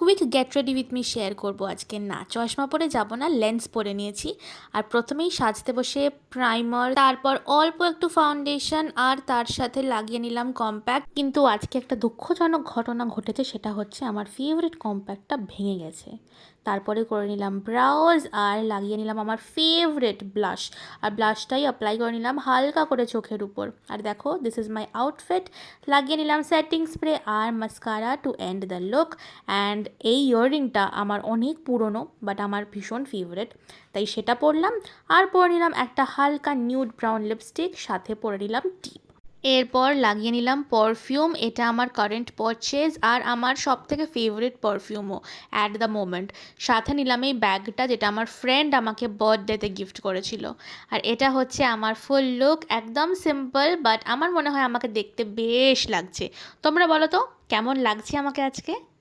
Quick get ready with me share করব আজকে। না, চশমা পরে যাব না, লেন্স পরে নিয়েছি। আর প্রথমেই সাজতে বসে প্রাইমার, তারপর অল্প একটু ফাউন্ডেশন, আর তার সাথে লাগিয়ে নিলাম কম্প্যাক্ট। কিন্তু আজকে একটা দুঃখজনক ঘটনা ঘটেছে, সেটা হচ্ছে আমার ফেভারিট কম্প্যাক্টটা ভেঙে গেছে। তারপরে করে নিলাম ব্রাউজ আর লাগিয়ে নিলাম আমার ফেভারিট ব্লাশ। আর ব্লাশটাই অ্যাপ্লাই করে নিলাম হালকা করে চোখের উপর। আর দেখো, দিস ইজ মাই আউটফিট। লাগিয়ে নিলাম সেটিং স্প্রে আর mascara to end the look. And এই ইয়াররিংটা আমার অনেক পুরনো, বাট আমার ভীষণ ফেভারিট, তাই সেটা পরলাম। আর পরে নিলাম একটা হালকা নিউড ব্রাউন লিপস্টিক, সাথে পরে নিলাম টিপ। এরপর লাগিয়ে নিলাম পারফিউম। এটা আমার কারেন্ট পারচেজ আর আমার সব থেকে ফেভারিট পারফিউমও অ্যাট দ্য মোমেন্ট। সাথে নিলাম এই ব্যাগটা, যেটা আমার ফ্রেন্ড আমাকে বার্থডেতে গিফট করেছিল। আর এটা হচ্ছে আমার ফুল লুক, একদম সিম্পল, বাট আমার মনে হয় আমাকে দেখতে বেশ লাগছে। তোমরা বলো তো কেমন লাগছে আমাকে আজকে?